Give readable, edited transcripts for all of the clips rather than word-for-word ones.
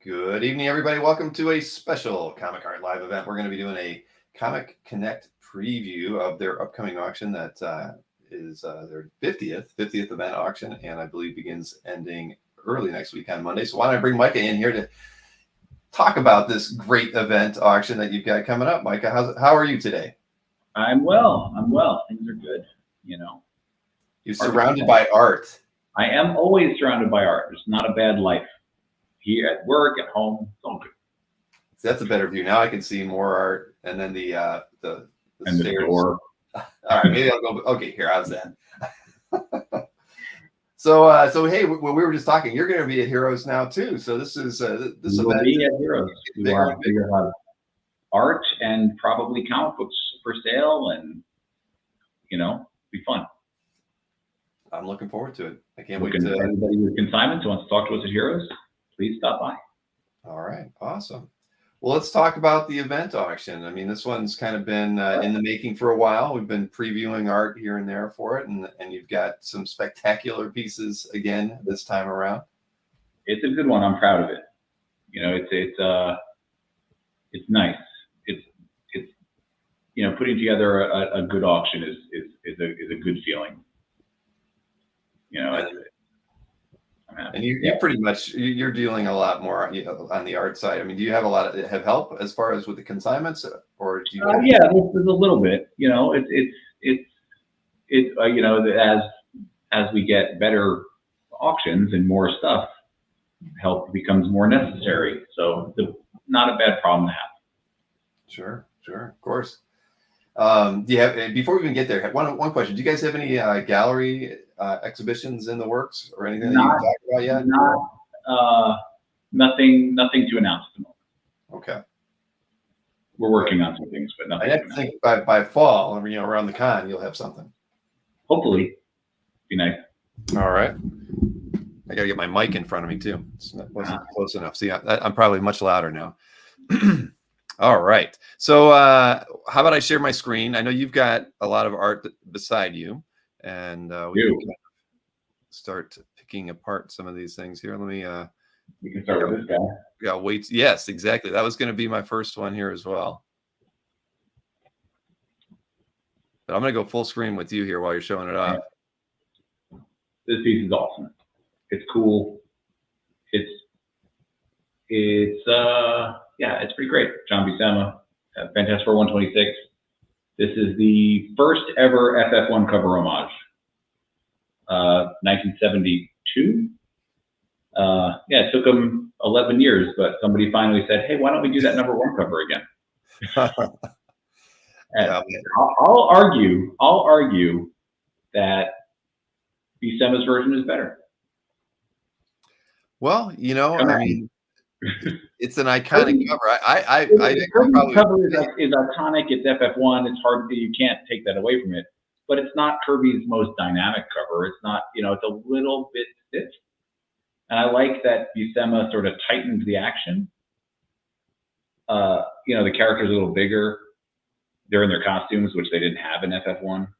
Good evening, everybody. Welcome to a special Comic Art Live event. We're going to be doing a ComicConnect preview of their upcoming auction that is their 50th event auction, and I believe begins ending early next week on Monday. So why don't I bring Micah in here to talk about this great event auction that you've got coming up. Micah, how are you today? I'm well. Things are good, You're surrounded by art. I am always surrounded by art. It's not a bad life. Here at work, at home, it's all good. So that's a better view. Now I can see more art, and then the and stairs. The door. All right, maybe I'll go. Okay, here. How's that? So hey, we were just talking. You're going to be at Heroes now too. So this event. Will be at Heroes. We want to figure out art and probably comic books for sale, and be fun. I'm looking forward to it. I can't wait to. Anybody with consignments who wants to talk to us at Heroes, please stop by. All right, awesome. Well, let's talk about the event auction. I mean, this one's kind of been in the making for a while. We've been previewing art here and there for it, and you've got some spectacular pieces again this time around. It's a good one. I'm proud of it. It's nice. It's putting together a good auction is a good feeling. And you're pretty much you're dealing a lot more on the art side. I mean, do you have a lot of help as far as with the consignments, or do you? Yeah, there's a little bit. As we get better auctions and more stuff, help becomes more necessary. So it's not a bad problem to have. Sure, of course. Do you have, before we even get there, one question? Do you guys have any gallery exhibitions in the works or anything that you can talk about yet? Nothing to announce at the moment. Okay. We're working on some things, but nothing. I think by fall, around the con, you'll have something. Hopefully, be nice. All right. I got to get my mic in front of me too. It wasn't close enough. See, I'm probably much louder now. All right. So how about I share my screen? I know you've got a lot of art beside you, and we can start picking apart some of these things here. Let me. We can start with this guy. Yeah, wait. Yes, exactly. That was going to be my first one here as well. But I'm going to go full screen with you here while you're showing it off. This piece is awesome. It's cool. It's pretty great. John Buscema, Fantastic Four 126. This is the first ever FF1 cover homage. 1972. It took them 11 years, but somebody finally said, "Hey, why don't we do that #1 cover again?" I'll argue that Buscema's version is better. Well, I mean, it's an iconic cover. The cover is iconic. It's FF1. It's hard. You can't take that away from it. But it's not Kirby's most dynamic cover. It's not. It's a little bit stiff. And I like that Buscema sort of tightened the action. The characters are a little bigger. They're in their costumes, which they didn't have in FF1.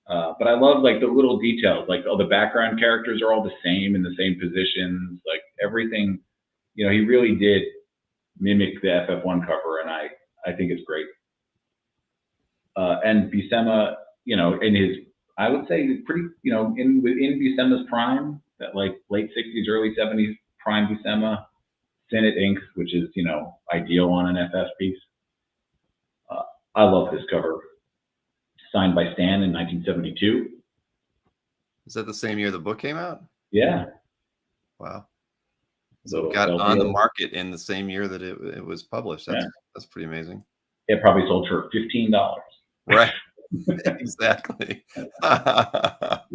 But I love the little details, all the background characters are all the same in the same positions, everything. He really did mimic the FF1 cover, and I think it's great. And Buscema, in his, I would say pretty, in Buscema's prime, that late 60s, early 70s prime Buscema, Senate ink, which is, ideal on an FF piece. I love this cover. Signed by Stan in 1972. Is that the same year the book came out? Yeah. Wow. So it got on the market in the same year that it was published. That's pretty amazing. It probably sold for $15. Right. Exactly. But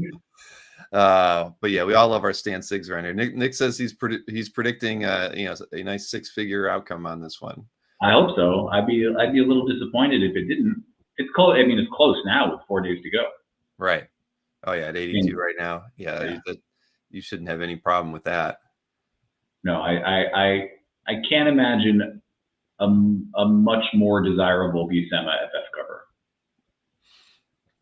yeah, we all love our Stan Sigs around here. Nick says he's predicting a nice 6-figure outcome on this one. I hope so. I'd be a little disappointed if it didn't. It's close. I mean, it's close now with 4 days to go. Right. Oh yeah, at 82 right now. Yeah. You shouldn't have any problem with that. No, I can't imagine a much more desirable Buscema FF cover.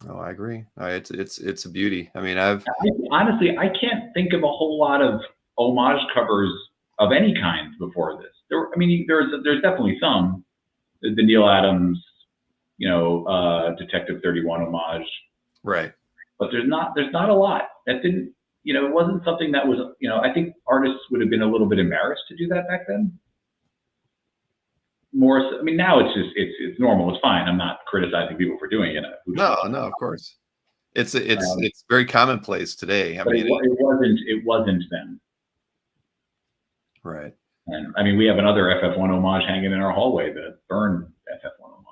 Oh, I agree. It's a beauty. I mean, honestly, I can't think of a whole lot of homage covers of any kind before this. I mean, there's definitely some. The Neil Adams, Detective 31 homage. Right. But there's not a lot. That didn't, it wasn't something that was, I think artists would have been a little bit embarrassed to do that back then. More so, I mean, now it's just, it's normal, it's fine. I'm not criticizing people for doing it. No, of course. It's very commonplace today. I mean, it wasn't then. Right. And I mean, we have another FF1 homage hanging in our hallway, the Burn FF1 homage.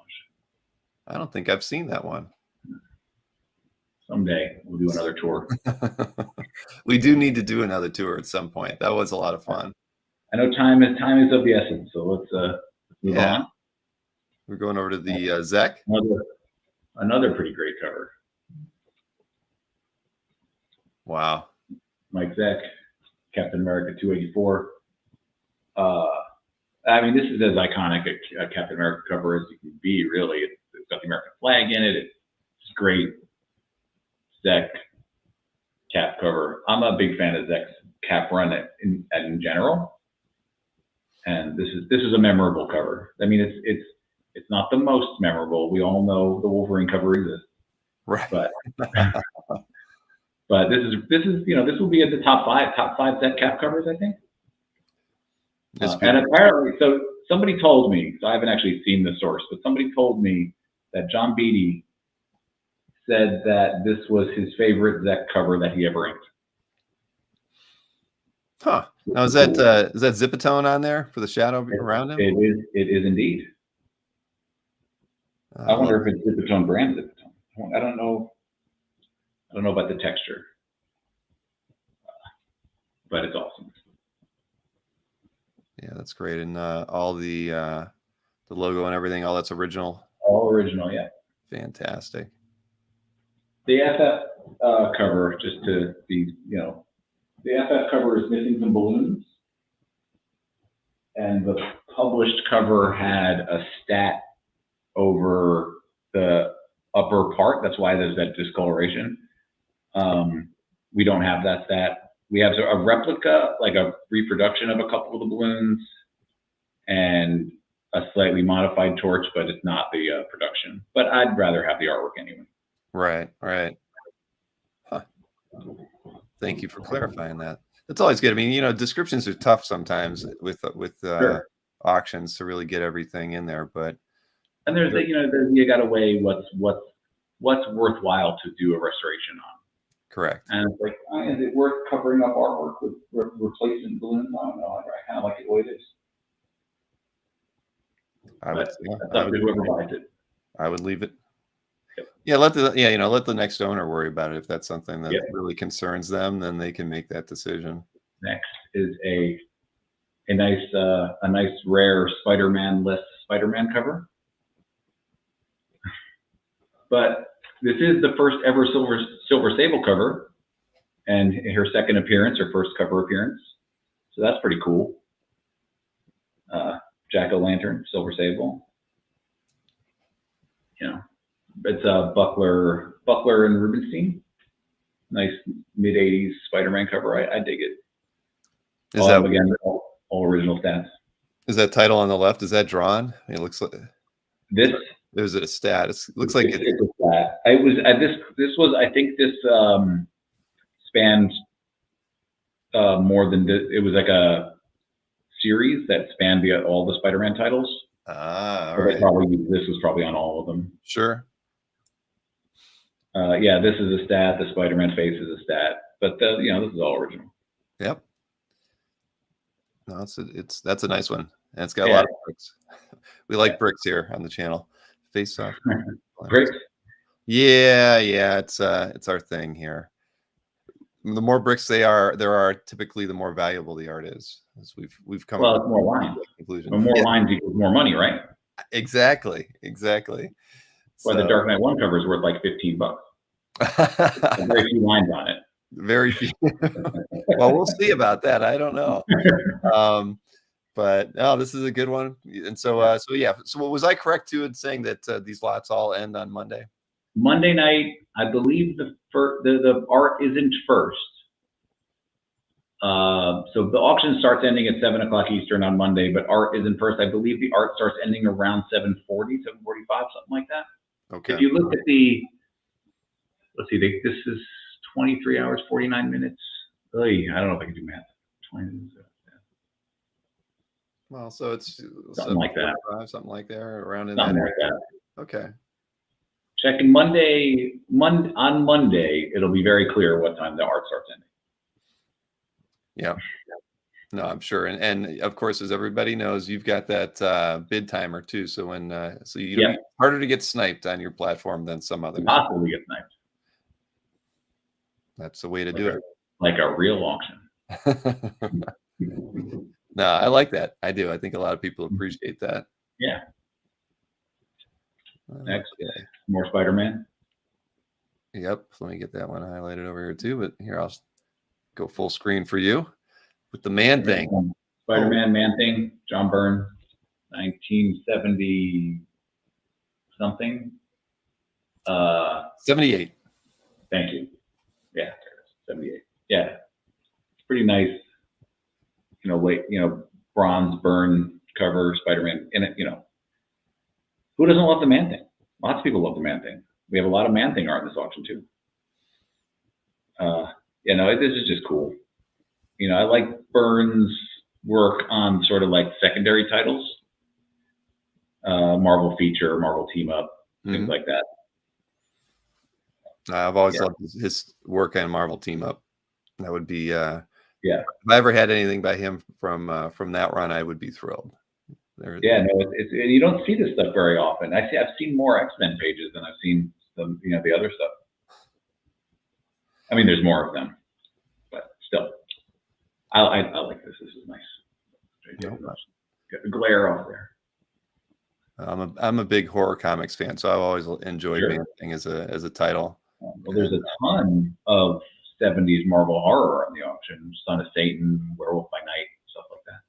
I don't think I've seen that one. Someday we'll do another tour. We do need to do another tour at some point. That was a lot of fun. I know time is of the essence, so let's move on. We're going over to the Zek. Another pretty great cover. Wow. Mike Zek, Captain America 284. I mean, this is as iconic a Captain America cover as you can be, really. It's got the American flag in it. It's great. Zek Cap cover. I'm a big fan of Zek's Cap run in general. And this is a memorable cover. I mean, it's not the most memorable. We all know the Wolverine cover exists. Right. But but this is this will be at the top five Zek Cap covers, I think. And apparently, so somebody told me, so I haven't actually seen the source, but somebody told me that John Beatty said that this was his favorite Zek cover that he ever inked. Huh. Now is that Zipatone on there for the shadow around him? It is indeed. I wonder if it's Zipatone brand Zipatone. I don't know about the texture, but it's awesome. Yeah, that's great, and all the logo and everything, all that's original. All original, yeah. Fantastic. The FF cover, just to be, the FF cover is missing some balloons, and the published cover had a stat over the upper part. That's why there's that discoloration. We don't have that stat. We have a replica, like a reproduction of a couple of the balloons, and a slightly modified torch, but it's not the production. But I'd rather have the artwork anyway. Right. Huh. Thank you for clarifying that. That's always good. I mean, descriptions are tough sometimes with Sure. auctions to really get everything in there, but and there's you got to weigh what's worthwhile to do a restoration on. Correct. And it's like, is it worth covering up artwork with replacement balloons? I don't know. I kind of like it the way it is. I would leave it. Yep. Yeah, let the next owner worry about it. If that's something that really concerns them, then they can make that decision. Next is a nice rare Spider-Man-less Spider-Man cover. But this is the first ever Silver Sable cover, and her second appearance, her first cover appearance. So that's pretty cool. Jack-o'-lantern, Silver Sable. It's Buckler and Rubenstein. Nice mid-'80s Spider-Man cover. I dig it. Is that again all original stats? Is that title on the left? Is that drawn? It looks like this. There's a stat. It looks like it's a stat. It was this was I think this spanned more than it was like a series that spanned all the Spider-Man titles. All right. This was probably on all of them. Sure. Yeah, this is a stat. The Spider-Man face is a stat, but this is all original. Yep. No, that's a nice one, and it's got a lot of bricks. We like bricks here on the channel. Face off. Bricks. Yeah, it's our thing here. The more bricks there are, typically the more valuable the art is. As we've come to more lines. Conclusion. The more lines equals more money, right? Exactly. Well, the Dark Knight 1 cover is worth like $15. Very few lines on it. Very few. Well, we'll see about that. I don't know. But no, this is a good one. And so was I correct too in saying that these lots all end on Monday? Monday night, I believe the art isn't first. So the auction starts ending at 7 o'clock Eastern on Monday, but art is in person. I believe the art starts ending around 7:40, 7:45, something like that. Okay. If you look at the, let's see, this is 23 hours, 49 minutes. Oy, I don't know if I can do math. 20, Well, so it's something like that. something like there, around in Something that. like that. Okay. Checking on Monday, it'll be very clear what time the art starts ending. Yeah. No, I'm sure. And of course, as everybody knows, you've got that bid timer too. So when so it'll be harder to get sniped on your platform than some others. Possibly get sniped. That's the way to do it. Like a real auction. No, I like that. I do. I think a lot of people appreciate that. Yeah. Next, more Spider-Man. Yep. Let me get that one highlighted over here too. But here, I'll go full screen for you with the Man Thing. Spider-Man, Man Thing, John Byrne, 1970 something. 78. Thank you. Yeah, 78. Yeah, it's pretty nice. Late, bronze Byrne cover, Spider-Man in it. Who doesn't love the Man Thing? Lots of people love the Man Thing. We have a lot of Man Thing art in this auction too. This is just cool. I like Byrne's work on sort of like secondary titles, Marvel Feature, Marvel Team Up, things like that. I've always loved his work on Marvel Team Up. That would be yeah. If I ever had anything by him from that run, I would be thrilled. It's you don't see this stuff very often. I've seen more X-Men pages than I've seen some, the other stuff. I mean, there's more of them, but still, I like this. This is nice. Get the glare off there. I'm a big horror comics fan, so I've always enjoyed Man Thing as a title. Well, there's a ton of 70s Marvel horror on the auction. Son of Satan, Werewolf by Night, stuff like that.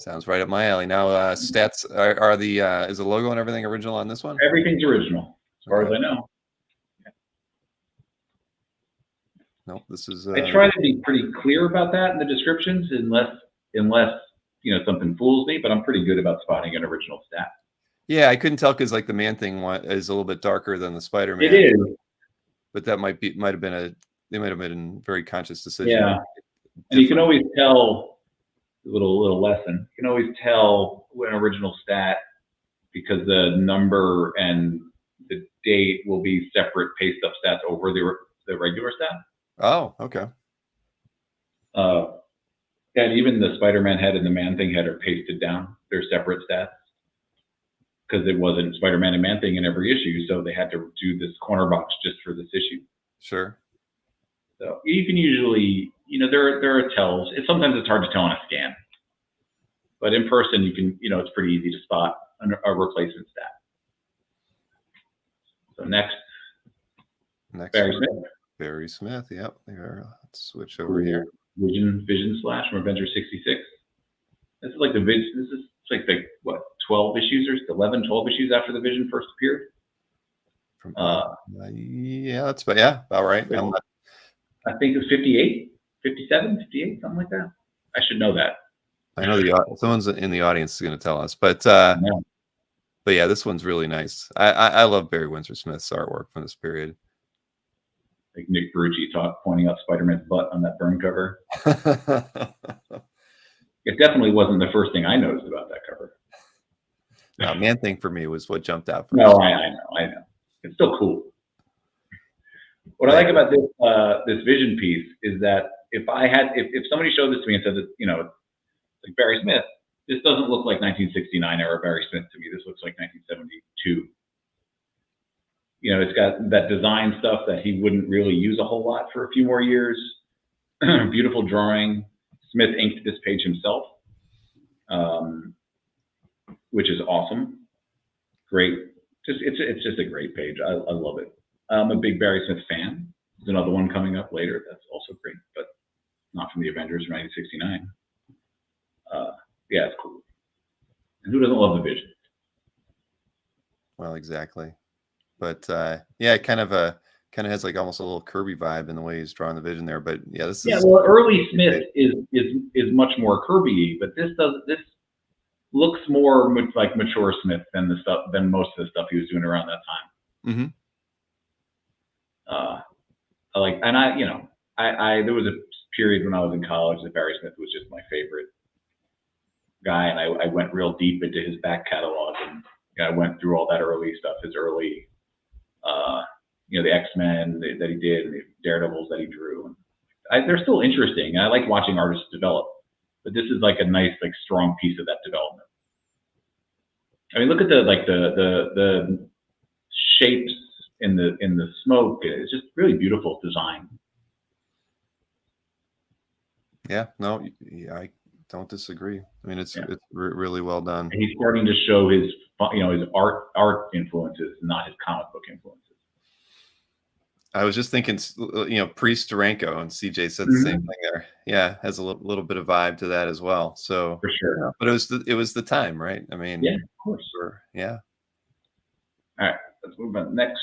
Sounds right up my alley. Now, stats are the is the logo and everything original on this one? Everything's original, as far as I know. Nope, this is. I try to be pretty clear about that in the descriptions, unless something fools me. But I'm pretty good about spotting an original stat. Yeah, I couldn't tell because like the Man Thing one is a little bit darker than the Spider-Man. It is, but that might have been a very conscious decision. Yeah, and you can always tell. Little lesson. You can always tell an original stat because the number and the date will be separate paste up stats over the regular stat. Oh, okay. And even the Spider-Man head and the Man Thing head are pasted down. They're separate stats because it wasn't Spider-Man and Man Thing in every issue, so they had to do this corner box just for this issue. Sure. So you can usually, there are tells. Sometimes it's hard to tell on a scan, but in person you can, it's pretty easy to spot a replacement stat. So next Barry Smith. Barry Smith, yep. Let's switch over here. Vision Slash from Avenger 66. This is like the 12 issues or 11, 12 issues after the Vision first appeared. Yeah, that's about right. I think it was 58, 57, 58, something like that. I should know that. I know someone's in the audience is going to tell us, but yeah, this one's really nice. I love Barry Windsor Smith's artwork from this period. Like Nick Ferrucci pointing out Spider-Man's butt on that Byrne cover. It definitely wasn't the first thing I noticed about that cover. No, Man Thing for me was what jumped out. I know. It's still cool. What I like about this Vision piece is that if somebody showed this to me and said that, it's like Barry Smith, this doesn't look like 1969 era Barry Smith to me. This looks like 1972. It's got that design stuff that he wouldn't really use a whole lot for a few more years. Beautiful drawing. Smith inked this page himself, which is awesome. Great. It's just a great page. I love it. I'm a big Barry Smith fan. There's another one coming up later that's also great, but not from the Avengers from 1969. Yeah, it's cool. And who doesn't love the Vision? Well, exactly. But yeah, kind of a kind of has like almost a little Kirby vibe in the way he's drawing the vision there. But yeah, this Yeah, is well, early Smith is much more Kirby-y, but this looks more like mature Smith than most of the stuff he was doing around that time. Mm-hmm. There was a period when I was in college that Barry Smith was just my favorite guy, and I went real deep into his back catalog, and I went through all that early stuff, his early, the X-Men that he did, and the Daredevils that he drew. And they're still interesting, and I like watching artists develop, but this is like a nice, like strong piece of that development. I mean, look at the shapes in the smoke. It's just really beautiful design. Yeah, no, I don't disagree. I mean, it's really well done. And he's starting to show his art influences, not his comic book influences. I was just thinking, Priest Duranko, and CJ said the same thing there. Yeah, has a little bit of vibe to that as well. So for sure. But it was the time, right? I mean, yeah, of course. Yeah. All right, let's move on next.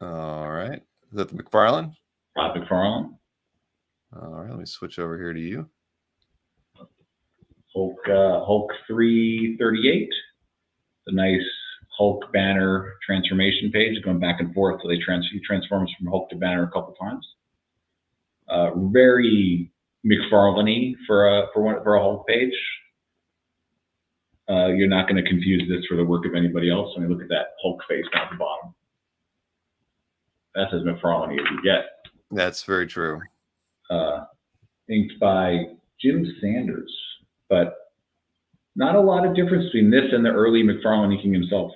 All right, is that the McFarlane? McFarlane. All right, let me switch over here to you. Hulk 338. The nice Hulk banner transformation page going back and forth. So he transforms from Hulk to banner a couple times. Very McFarlane-y for a Hulk page. You're not going to confuse this for the work of anybody else. I mean, look at that Hulk face down at the bottom. That's as McFarlane as you get. That's very true. Inked by Jim Sanders, but not a lot of difference between this and the early McFarlane inking himself.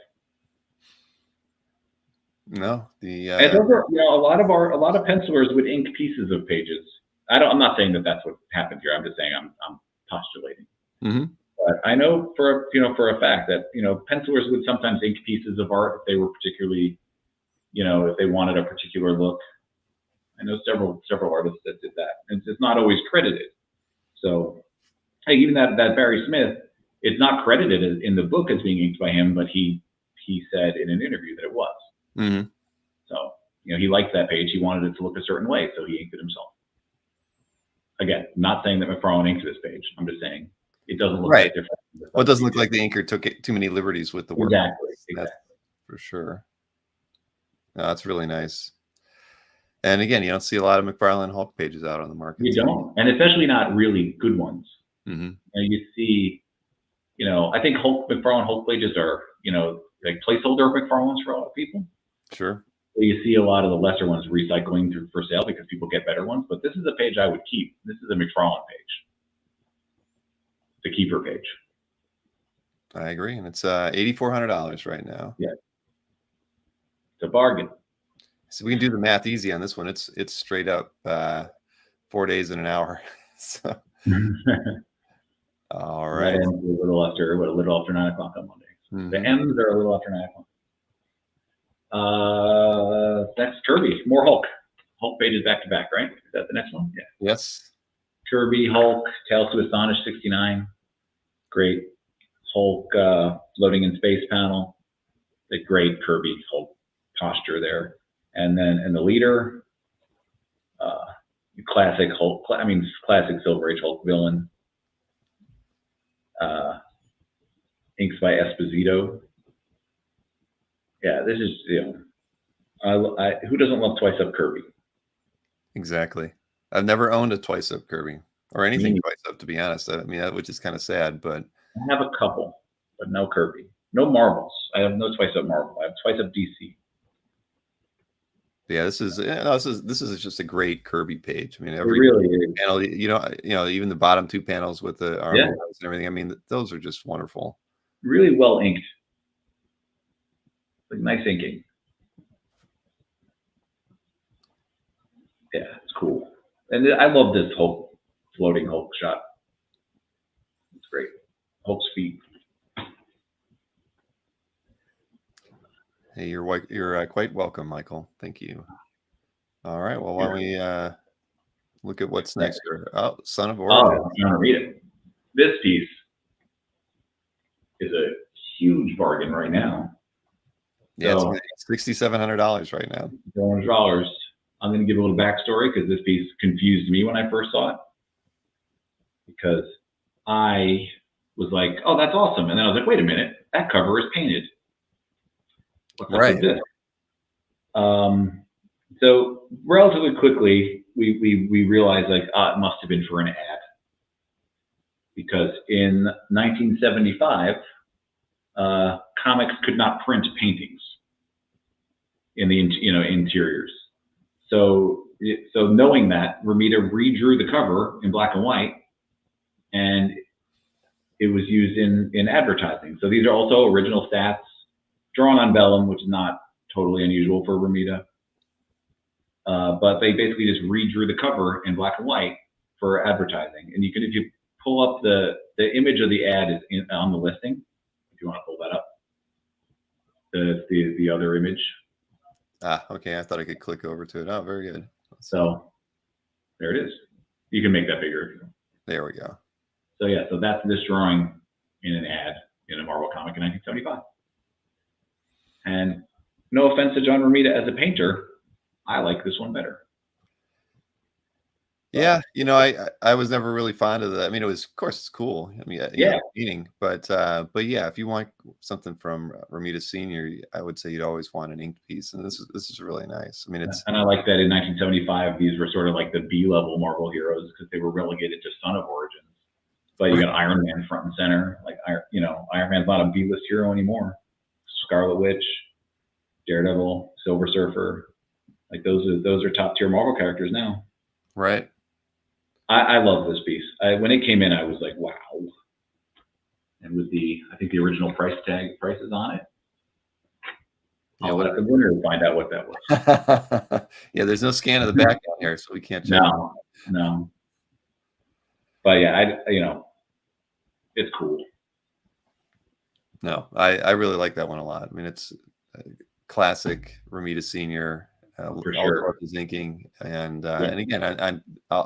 No, and those are, a lot of pencilers would ink pieces of pages. I'm not saying that that's what happened here. I'm just saying I'm postulating. Mm-hmm. But I know for a fact that pencilers would sometimes ink pieces of art if they were particularly, if they wanted a particular look. I know several artists that did that. It's not always credited. So, hey, even that Barry Smith, it's not credited in the book as being inked by him, but he said in an interview that it was. Mm-hmm. So, he liked that page. He wanted it to look a certain way, so he inked it himself. Again, not saying that McFarlane inked this page. I'm just saying it doesn't look right. different. Well, it doesn't look like the inker took too many liberties with the work. Exactly. That's for sure. No, that's really nice. And again, you don't see a lot of McFarlane Hulk pages out on the market. You don't, and especially not really good ones. Mm-hmm. You see, I think McFarlane Hulk pages are, like placeholder McFarlanes for a lot of people. Sure. So you see a lot of the lesser ones recycling for sale because people get better ones. But this is a page I would keep. This is a McFarlane page, the keeper page. I agree, and it's $8,400 right now. Yeah, it's a bargain. So we can do the math easy on this one. It's straight up 4 days and an hour. So all right. That ends a little after 9 o'clock on Monday. Mm-hmm. The M's are a little after 9 o'clock. That's Kirby. More Hulk. Hulk pages back to back, right? Is that the next one? Yeah. Yes. Kirby, Hulk, Tales to Astonish 69. Great. Hulk floating in space panel. The great Kirby Hulk posture there. And then the leader, classic Hulk, classic Silver Age Hulk villain. Inks by Esposito. Yeah, this is, who doesn't love Twice Up Kirby? Exactly. I've never owned a Twice Up Kirby or anything Twice Up, to be honest. I mean, which is kind of sad, but I have a couple, but no Kirby. No Marvels. I have no Twice Up Marvel. I have Twice Up DC. Yeah, this is just a great Kirby page. I mean, every really is. panel, even the bottom two panels with the armor and everything. I mean, those are just wonderful. Really well inked. Like nice inking. Yeah, it's cool. And I love this Hulk floating Hulk shot. It's great. Hulk's feet. Hey, you're quite welcome, Michael. Thank you. All right. Well, why don't we look at what's next here? Oh, Son of Origin. Oh, I'm gonna read it. This piece is a huge bargain right now. Yeah, So it's $6,700 right now. $400. I'm going to give a little backstory because this piece confused me when I first saw it. Because I was like, oh, that's awesome. And then I was like, wait a minute, that cover is painted. What's up with this? So relatively quickly, we realized like, it must have been for an ad. Because in 1975, comics could not print paintings in the interiors. So knowing that, Romita redrew the cover in black and white, and it was used in advertising. So these are also original stats drawn on vellum, which is not totally unusual for Romita. But they basically just redrew the cover in black and white for advertising. And you can, if you pull up the image of the ad is on the listing, if you want to pull that up. The other image. Okay. I thought I could click over to it. Oh, very good. So there it is. You can make that bigger. There we go. So yeah, so that's this drawing in an ad in a Marvel comic in 1975. And no offense to John Romita as a painter, I like this one better. Yeah, I was never really fond of that. I mean, it was, of course, it's cool. I mean, painting, but yeah, if you want something from Romita Senior, I would say you'd always want an inked piece, and this is really nice. I mean, and I like that in 1975 these were sort of like the B-level Marvel heroes because they were relegated to Son of Origins. But you got Iron Man front and center. Like Iron Man's not a B-list hero anymore. Scarlet Witch, Daredevil, Silver Surfer, like those are top tier Marvel characters now. Right. I love this piece. When it came in, I was like, wow. And with I think the original prices on it. I'll let the winner find out what that was. Yeah, there's no scan of the back on here, so we can't check. No. But yeah, it's cool. No, I really like that one a lot. I mean, it's classic Romita Senior. For sure. His inking, and again, on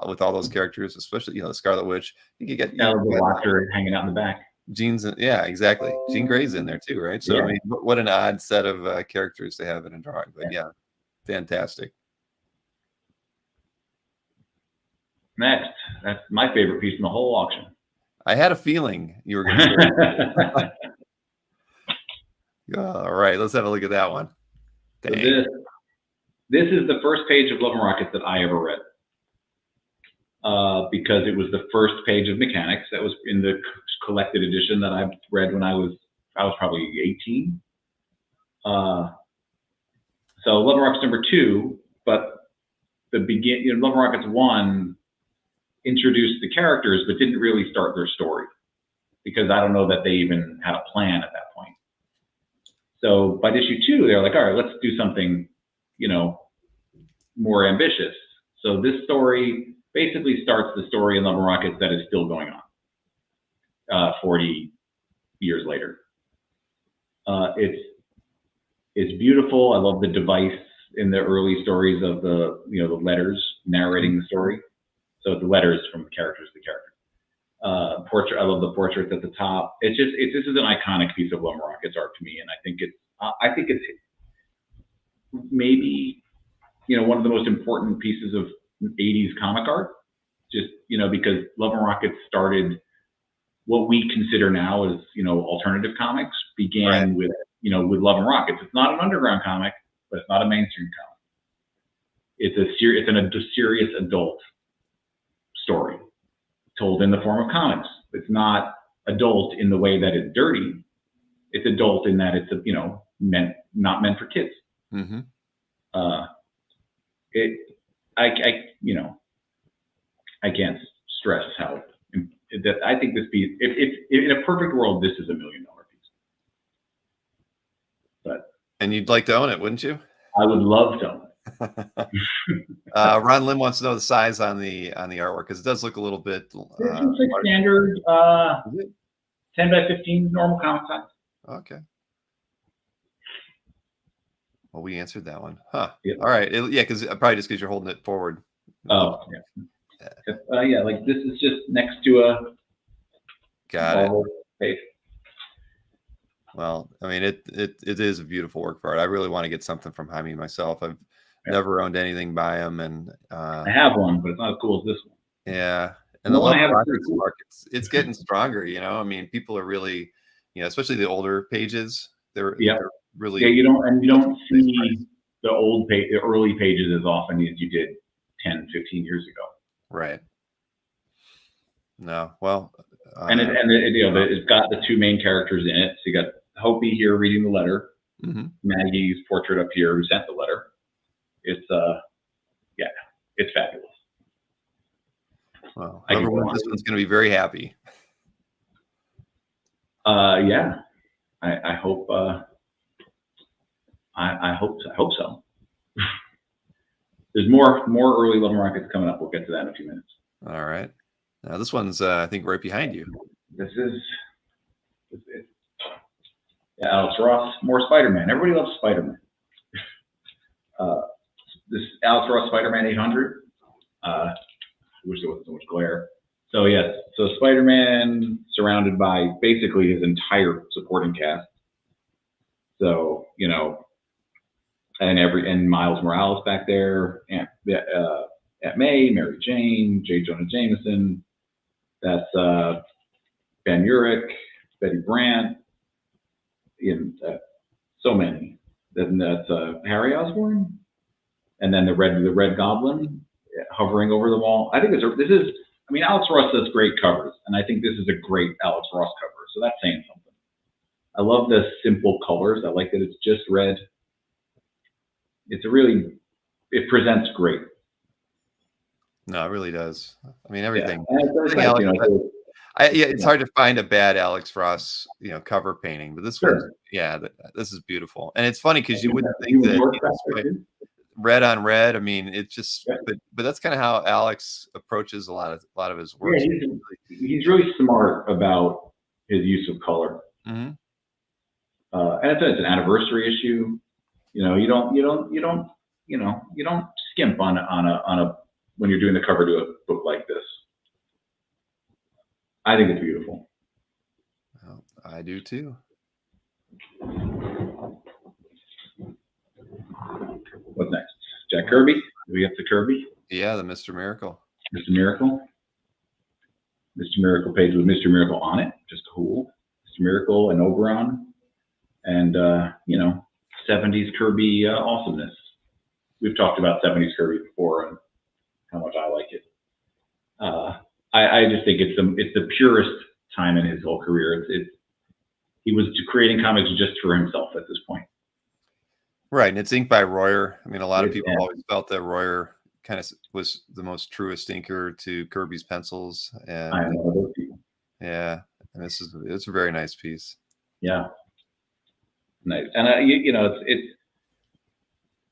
with all those characters, especially the Scarlet Witch, you get the Watcher hanging out in the back. Jean's, yeah, exactly. Jean Grey's in there too, right? So I mean, what an odd set of characters to have in a drawing, but yeah, fantastic. Next, that's my favorite piece in the whole auction. I had a feeling you were going to. All right, let's have a look at that one. So this is the first page of Love and Rockets that I ever read, because it was the first page of Mechanics that was in the collected edition that I read when I was probably 18. So Love and Rockets #2, but Love and Rockets 1 introduced the characters, but didn't really start their story because I don't know that they even had a plan at that point. So by issue 2, they're like, all right, let's do something more ambitious. So this story basically starts the story in Love and Rockets that is still going on 40 years later. It's beautiful. I love the device in the early stories of the letters narrating the story. So the letters from the characters to the characters. Portrait. I love the portraits at the top. This is an iconic piece of Love and Rockets art to me, and I think it's maybe one of the most important pieces of 80s comic art. Just because Love and Rockets started what we consider now as alternative comics began with Love and Rockets. It's not an underground comic, but it's not a mainstream comic. It's a serious adult story told in the form of comics. It's not adult in the way that it's dirty. It's adult in that it's not meant for kids. Mm-hmm. I can't stress how that I think this piece. If in a perfect world, this is $1 million piece. And you'd like to own it, wouldn't you? I would love to own it. Ron Lim wants to know the size on the artwork because it does look a little bit. This is like standard 10 by 15 normal comic size. Okay. Well, we answered that one, huh? Yep. All right. Because probably just because you're holding it forward. Oh, yeah. Yeah, like this is just next to a got it page. Well, I mean, it is a beautiful work of art. I really want to get something from Jaime myself. I've never owned anything by him, and I have one, but it's not as cool as this one. yeah, and The the one love I have is process pretty cool. it's getting stronger. I mean, people are really, especially the older pages. They're really Yeah, you don't nice see price. the early pages as often as you did 10, 15 years ago. Right. No, well, It's got the two main characters in it. So you got Hopi here reading the letter, Maggie's portrait up here who sent the letter. It's it's fabulous. Well, whoever wins this one's going to be very happy. Yeah, I hope. I hope so. There's more early level markets coming up. We'll get to that in a few minutes. All right. Now this one's I think right behind you. This is Alex Ross, more Spider-Man. Everybody loves Spider-Man. This Alex Ross Spider-Man 800. I wish there wasn't so much glare. So yes, so Spider-Man surrounded by basically his entire supporting cast. So and Miles Morales back there, and Aunt May, Mary Jane, J. Jonah Jameson. That's Ben Urich, Betty Brant, so many. Then that's Harry Osborn, and then the Red Goblin hovering over them all. I think I mean, Alex Ross does great covers, and I think this is a great Alex Ross cover. So that's saying something. I love the simple colors. I like that it's just red. It presents great. No, it really does. I mean, everything. Yeah, it's hard to find a bad Alex Ross, cover painting, but this one, this is beautiful, and it's funny because you wouldn't think that red on red. I mean, it's just, but that's kind of how Alex approaches a lot of his work. Yeah, he's really smart about his use of color, and it's an anniversary issue. You don't skimp on a when you're doing the cover to a book like this. I think it's beautiful. Well, I do too. What's next? Jack Kirby? Do we get to Kirby? Yeah, the Mr. Miracle. Mr. Miracle. Mr. Miracle page with Mr. Miracle on it. Just cool. Mr. Miracle and Oberon. And 70s Kirby awesomeness. We've talked about 70s Kirby before and how much I like it. I just think it's the purest time in his whole career. He was creating comics just for himself at this point. Right, and it's inked by Royer. I mean, a lot of people always felt that Royer kind of was the most truest inker to Kirby's pencils, and I know those people. Yeah, and it's a very nice piece. Yeah, nice, and it's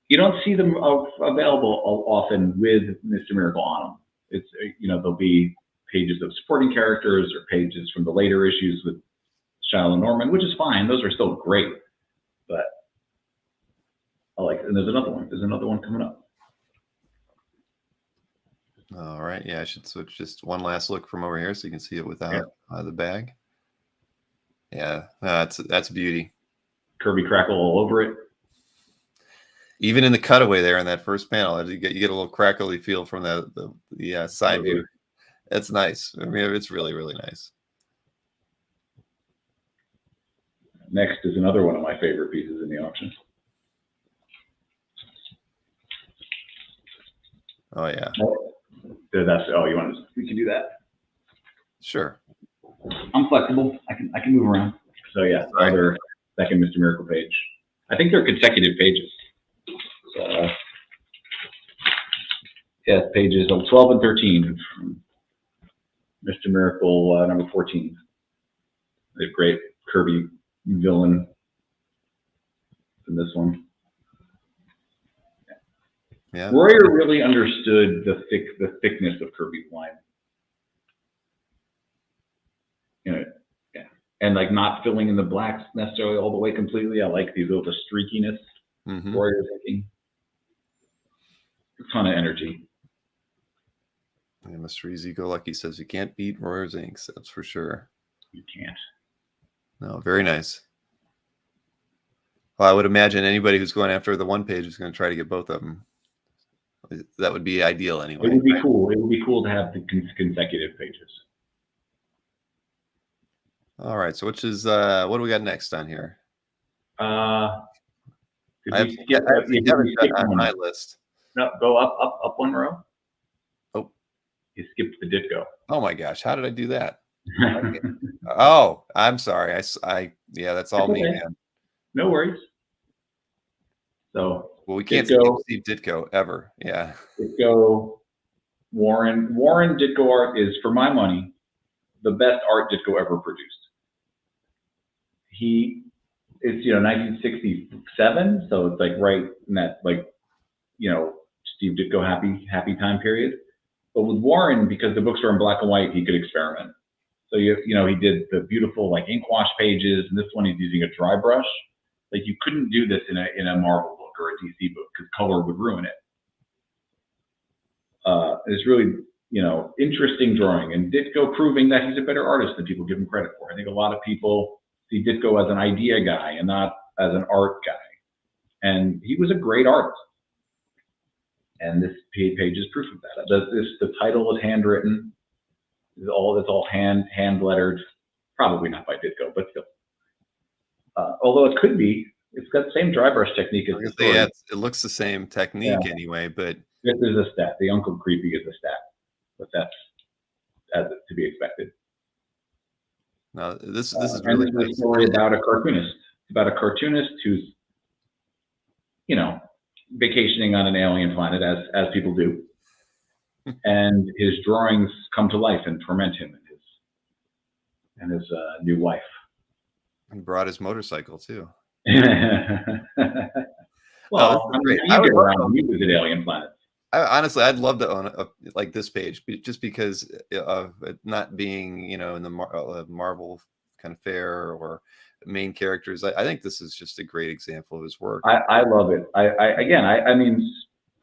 you don't see them available often with Mr. Miracle on them. It's there'll be pages of supporting characters or pages from the later issues with Shiloh Norman, which is fine. Those are still great, but I like it. And there's another one. There's another one coming up. All right. Yeah, I should switch just one last look from over here so you can see it without the bag. Yeah, that's a beauty. Kirby crackle all over it. Even in the cutaway there in that first panel, you get a little crackly feel from the side view. That's nice. I mean, it's really, really nice. Next is another one of my favorite pieces in the auction. Oh yeah. We can do that. Sure. I'm flexible. I can move around. So yeah, another second Mr. Miracle page. I think they're consecutive pages. So, pages 12 and 13 from Mr. Miracle number 14. The great Kirby villain in this one. Yeah. Royer really understood the thickness of Kirby's line. And like not filling in the blacks necessarily all the way completely. I like the streakiness. Royer's thinking. A ton of energy. Yeah, Mr. Easy-Go-Lucky says you can't beat Royer's inks. That's for sure. You can't. No, very nice. Well, I would imagine anybody who's going after the one page is going to try to get both of them. That would be ideal anyway. It would be right? cool. It would be cool to have the consecutive pages. All right. So which is what do we got next on here? Did I have, we skip? I have Yeah, together we skip on one. my list. No, go up one row. Oh, you skipped the Ditko. Oh my gosh, how did I do that? Oh, I'm sorry. Yeah, that's all me, man. No worries. So well, we can't Ditko, skip Steve Ditko ever. Yeah. Ditko, Warren Ditko art is, for my money, the best art Ditko ever produced. It's 1967, so it's like right in that Steve Ditko happy time period. But with Warren, because the books were in black and white, he could experiment. So he did the beautiful like ink wash pages, and this one he's using a dry brush. Like you couldn't do this in a Marvel book or a DC book because color would ruin it. It's really interesting drawing, and Ditko proving that he's a better artist than people give him credit for. I think a lot of people see Ditko as an idea guy and not as an art guy, and he was a great artist. And this page is proof of that. The title is handwritten. It's all hand lettered. Probably not by Ditko, but still. Although it could be. It's got the same dry brush technique as the story. Yeah, it looks the same technique anyway, but this is a stat. The Uncle Creepy is a stat, but that's as to be expected. No, this is really a story about a cartoonist. It's about a cartoonist who's vacationing on an alien planet, as people do, and his drawings come to life and torment him and his new wife. He brought his motorcycle too. Well, you get around. You visit alien planets. Honestly, I'd love to own like this page, just because of it not being, in the Marvel kind of fair or main characters. I think this is just a great example of his work. I love it. I mean,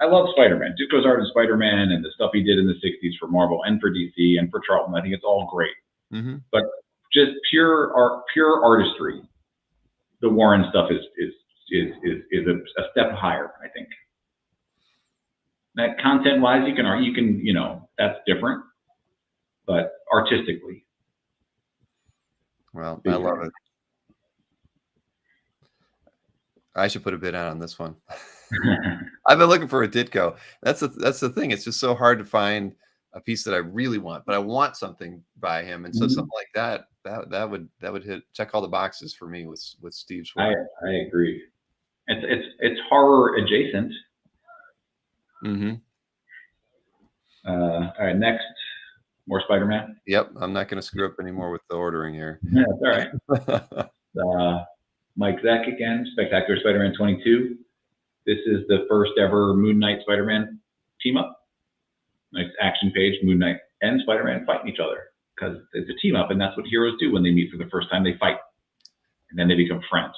I love Spider-Man. Ditko's art in Spider-Man and the stuff he did in the '60s for Marvel and for DC and for Charlton. I think it's all great. Mm-hmm. But just pure artistry, the Warren stuff is a step higher, I think. That content-wise, you can that's different, but artistically. Well, I love it. I should put a bid on this one. I've been looking for a Ditko. That's the thing. It's just so hard to find a piece that I really want, but I want something by him, and so something like that would check all the boxes for me with Steve's work. I agree. It's horror adjacent. Mm-hmm. All right, next, more Spider-Man. Yep, I'm not going to screw up anymore with the ordering here. Yeah, that's all right. Mike Zeck again, Spectacular Spider-Man 22. This is the first ever Moon Knight Spider-Man team up. Nice action page. Moon Knight and Spider-Man fighting each other because it's a team up, and that's what heroes do when they meet for the first time. They fight, and then they become friends.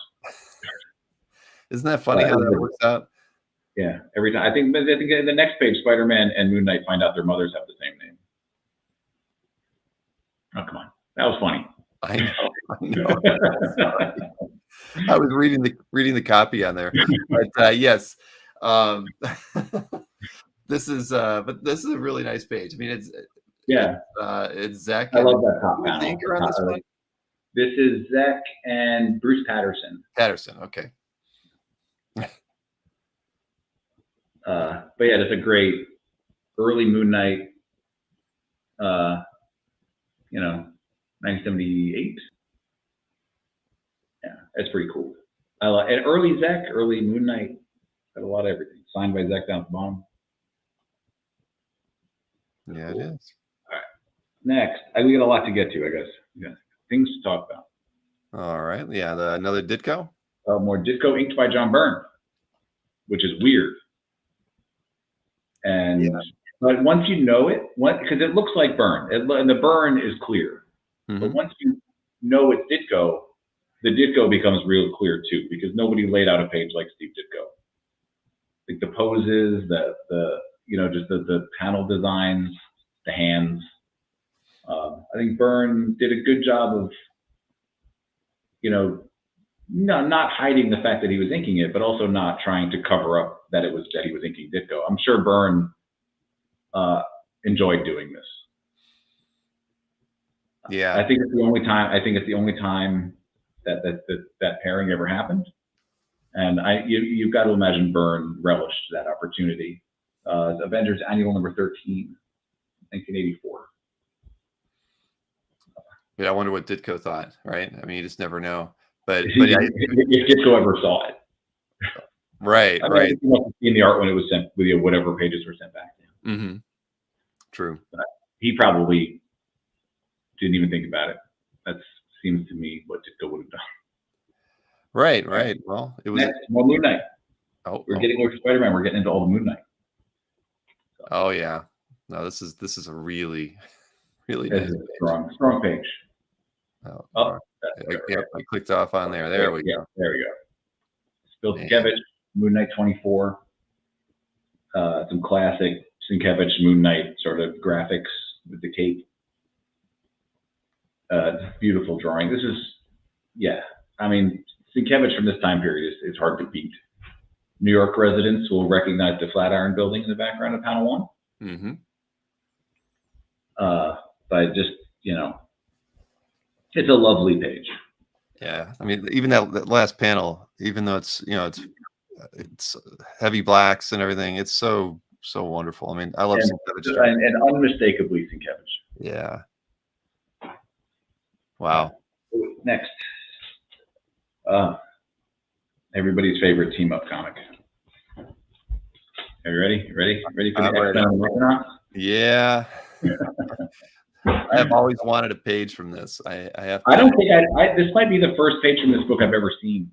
Isn't that funny how that works out? Yeah, every time. I think in the next page, Spider-Man and Moon Knight find out their mothers have the same name. Oh, come on. That was funny. I know. I was reading the copy on there. But yes. This is a really nice page. I mean, it's Zeck. I love that top panel. On this one? This is Zeck and Bruce Patterson. Okay. But yeah, it's a great early Moon Knight, 1978. Yeah, it's pretty cool. I like and early Zeck, early Moon Knight, got a lot of everything. Signed by Zeck down at the bottom. Yeah, cool. It is. All right. Next, we got a lot to get to, I guess. Yeah, things to talk about. All right. Yeah, another Ditko. More Ditko inked by John Byrne, which is weird. And but once you know it, because it looks like Byrne, and the Byrne is clear. Mm-hmm. But once you know it's Ditko, the Ditko becomes real clear too, because nobody laid out a page like Steve Ditko. Like the poses, just the panel designs, the hands. I think Byrne did a good job of, no, not hiding the fact that he was inking it, but also not trying to cover up that he was inking Ditko. I'm sure Byrne enjoyed doing this. Yeah, I think it's the only time that pairing ever happened, and you've got to imagine Byrne relished that opportunity. Avengers Annual number 13, 1984. yeah. I wonder what Ditko thought. Right? I mean, you just never know. But If Ditko ever saw it, right, I mean, right. you know, in the art when it was sent with whatever pages were sent back. Mm-hmm. True. But he probably didn't even think about it. That seems to me what Ditko would have done. Right, right. Well, it was Moon Knight. We're getting with Spider-Man. We're getting into all the Moon Knight. So. Oh yeah. No, this is a really, really nice strong page. I clicked off on there. There we go. There we go. Spivak, Moon Knight 24. Some classic Sienkiewicz Moon Knight sort of graphics with the cape. Beautiful drawing. This is, I mean, Sienkiewicz from this time period is hard to beat. New York residents will recognize the Flatiron Building in the background of panel 1. Mm-hmm. But just, you know, it's a lovely page. Yeah, I mean, even that last panel, even though it's, you know, it's heavy blacks and everything, it's so wonderful. I mean, I love Sienkiewicz. And unmistakably Sienkiewicz. Yeah. Wow. Next. Everybody's favorite team up comic. Are you ready? Ready for the X-Men? Yeah. I have always wanted a page from this. I have. I don't think this might be the first page from this book I've ever seen.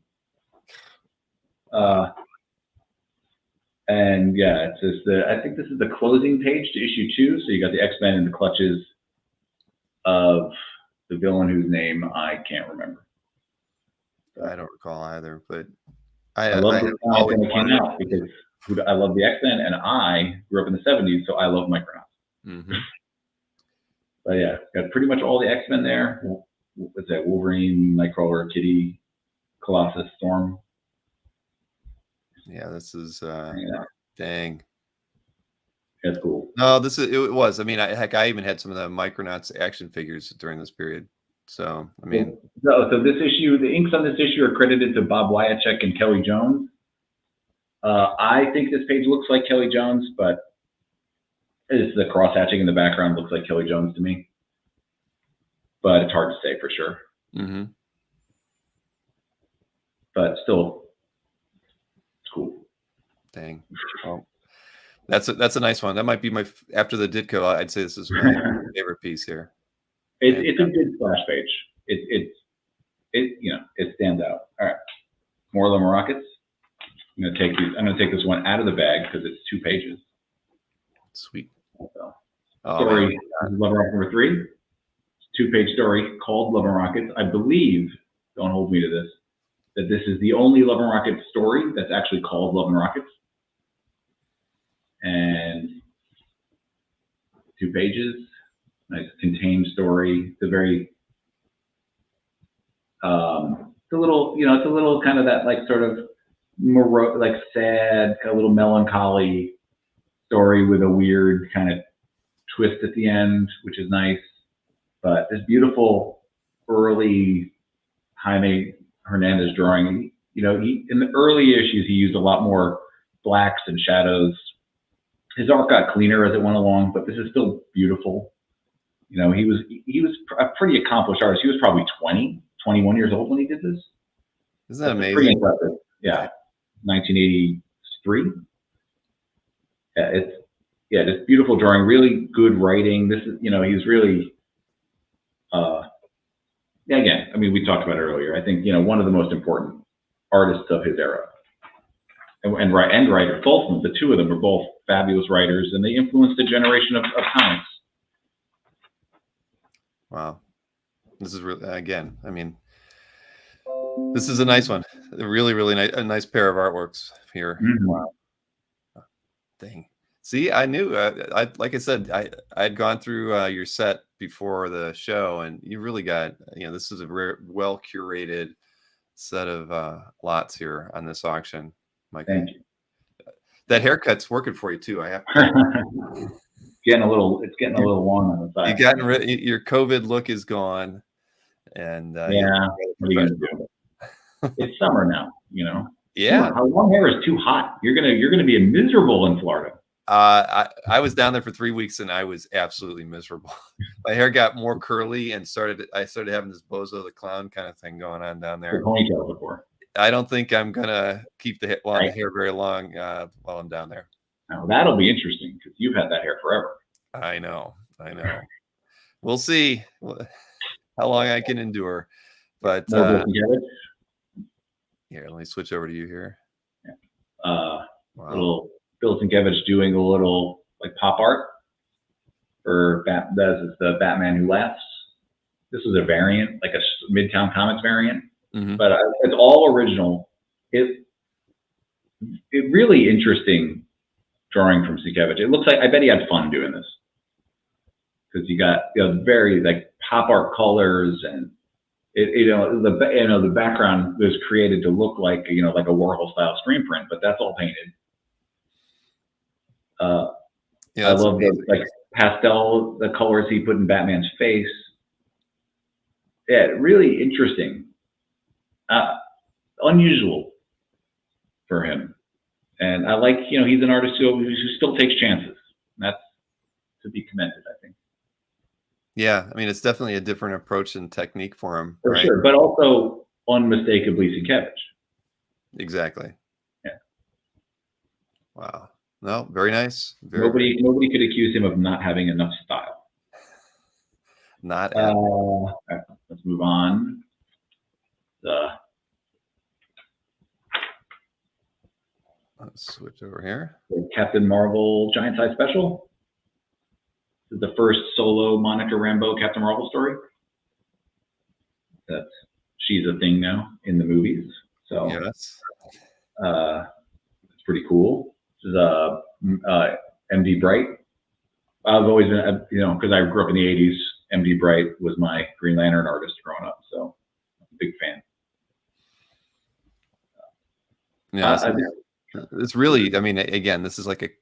And yeah, it's just I think this is the closing page to issue 2. So you got the X-Men in the clutches of the villain whose name I can't remember. I don't recall either, but I love this comic when it came out because I love the X-Men and I grew up in the 70s, so I love Micronauts. Mm-hmm. But yeah, got pretty much all the X-Men there. What's that? Wolverine, Nightcrawler, Kitty, Colossus, Storm. Yeah, this is dang. That's cool. No, it was. I mean, I even had some of the Micronauts action figures during this period. So I mean, so this issue, the inks on this issue are credited to Bob Wyacek and Kelly Jones. I think this page looks like Kelly Jones, but it's the cross hatching in the background looks like Kelly Jones to me. But it's hard to say for sure. Mm-hmm. But still, it's cool. Dang. Well, that's a nice one. That might be after the Ditko. I'd say this is my favorite piece here. It's a good splash page. It stands out. All right, more Lemon Rockets. I'm gonna take this one out of the bag because it's 2 pages. Sweet. So, story Lemon Rocket number 3. 2-page story called Lemon Rockets. I believe, don't hold me to this, that this is the only Lemon Rockets story that's actually called Lemon Rockets. And 2 pages. Nice contained story. It's a very, it's a little kind of that like sort of like sad, kind of little melancholy story with a weird kind of twist at the end, which is nice. But this beautiful early Jaime Hernandez drawing, you know, in the early issues, he used a lot more blacks and shadows. His art got cleaner as it went along, but this is still beautiful. You know, he was a pretty accomplished artist. He was probably 21 years old when he did this. Isn't that amazing? Pretty impressive. Yeah, 1983. Yeah, this beautiful drawing, really good writing. This is, you know, he's really, again, I mean, we talked about it earlier. I think, you know, one of the most important artists of his era. And writer, both of them, the 2 of them are both fabulous writers, and they influenced a generation of comics. Wow, this is really, again, I mean, this is a nice one. A really, really nice, a nice pair of artworks here. Mm-hmm. Wow. Dang. See, I knew. Like I said, I'd gone through your set before the show, and you really got, you know, this is a well curated set of lots here on this auction, Mike. Thank you. That haircut's working for you too. I have to. It's getting a little long on the side. Your COVID look is gone, and yeah, what are you gonna do? It's summer now, you know. Yeah, long hair is too hot. You're gonna be miserable in Florida. I was down there for 3 weeks and I was absolutely miserable. My hair got more curly and I started having this Bozo the Clown kind of thing going on down there. Ponytail before. I don't think I'm gonna keep the hair very long while I'm down there. Now that'll be interesting because you've had that hair forever. I know. We'll see how long I can endure. But here, let me switch over to you here. Wow. Little Bill Sienkiewicz doing a little like pop art for this is the Batman Who Laughs. This is a variant, like a Midtown Comics variant, but it's all original. It really interesting drawing from Sienkiewicz. It looks like I bet he had fun doing this because you got very like pop art colors and the background was created to look like like a Warhol style screen print, but that's all painted. I love the like pastel, the colors he put in Batman's face. Yeah, really interesting, unusual for him, and I like he's an artist who still takes chances. That's to be commended, I think. Yeah, I mean it's definitely a different approach and technique for him, for sure, but also unmistakably Sienkiewicz. Exactly. Yeah. Wow. No, very nice. Nobody could accuse him of not having enough style. Not at all. Right, let's move on. Let's switch over here. The Captain Marvel Giant Size Special. This is the first solo Monica Rambeau Captain Marvel story. She's a thing now in the movies. So yes. It's pretty cool. This is MD Bright. I've always been, because I grew up in the 80s, MD Bright was my Green Lantern artist growing up, so I'm a big fan. Yeah, it's really, I mean, again, this is like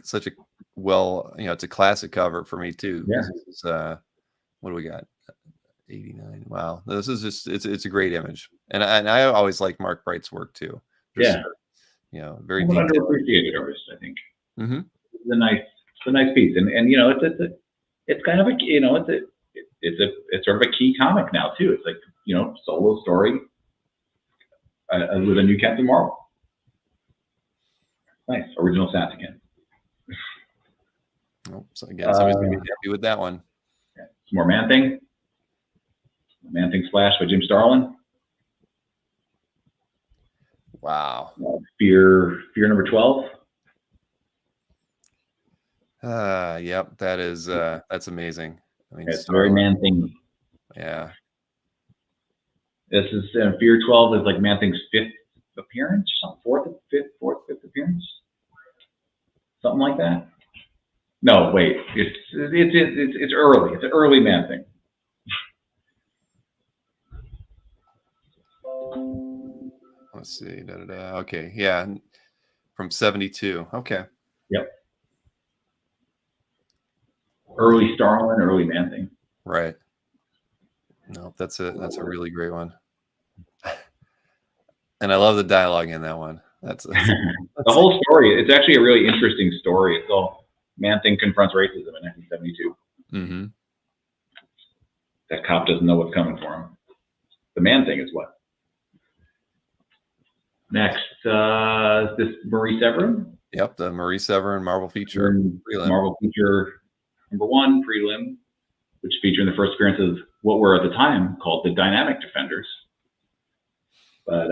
such a it's a classic cover for me too. Yeah. This is, what do we got? 89. Wow, this is just it's a great image, and I always like Mark Bright's work too. Yeah. Very underappreciated artist, I think. It's a nice piece, and it's kind of a it's sort of a key comic now too. It's like solo story with a new Captain Marvel. Nice original sound again. So again, somebody's gonna be happy with that one. Yeah. Some more Man-Thing. Man-Thing Splash by Jim Starlin. Wow. Fear number 12. Yep, that's amazing. I mean, it's very Man-Thing. Yeah. This is Fear 12 is like Man-Thing's fifth appearance, fourth, fifth appearance, something like that. No, wait, it's early. It's an early Man-Thing. Let's see. Okay, yeah, from 72. Okay. Yep. Early Starlin, early Man-Thing. Right. No, that's a really great one. And I love the dialogue in that one. That's the whole story. It's actually a really interesting story. It's all Man-Thing confronts racism in 1972. That cop doesn't know what's coming for him. The Man-Thing is what. Next, this Marie Severin. Yep, the Marie Severin Marvel feature. Marvel feature number 1 prelim, which featured in the first appearance of what were at the time called the Dynamic Defenders, but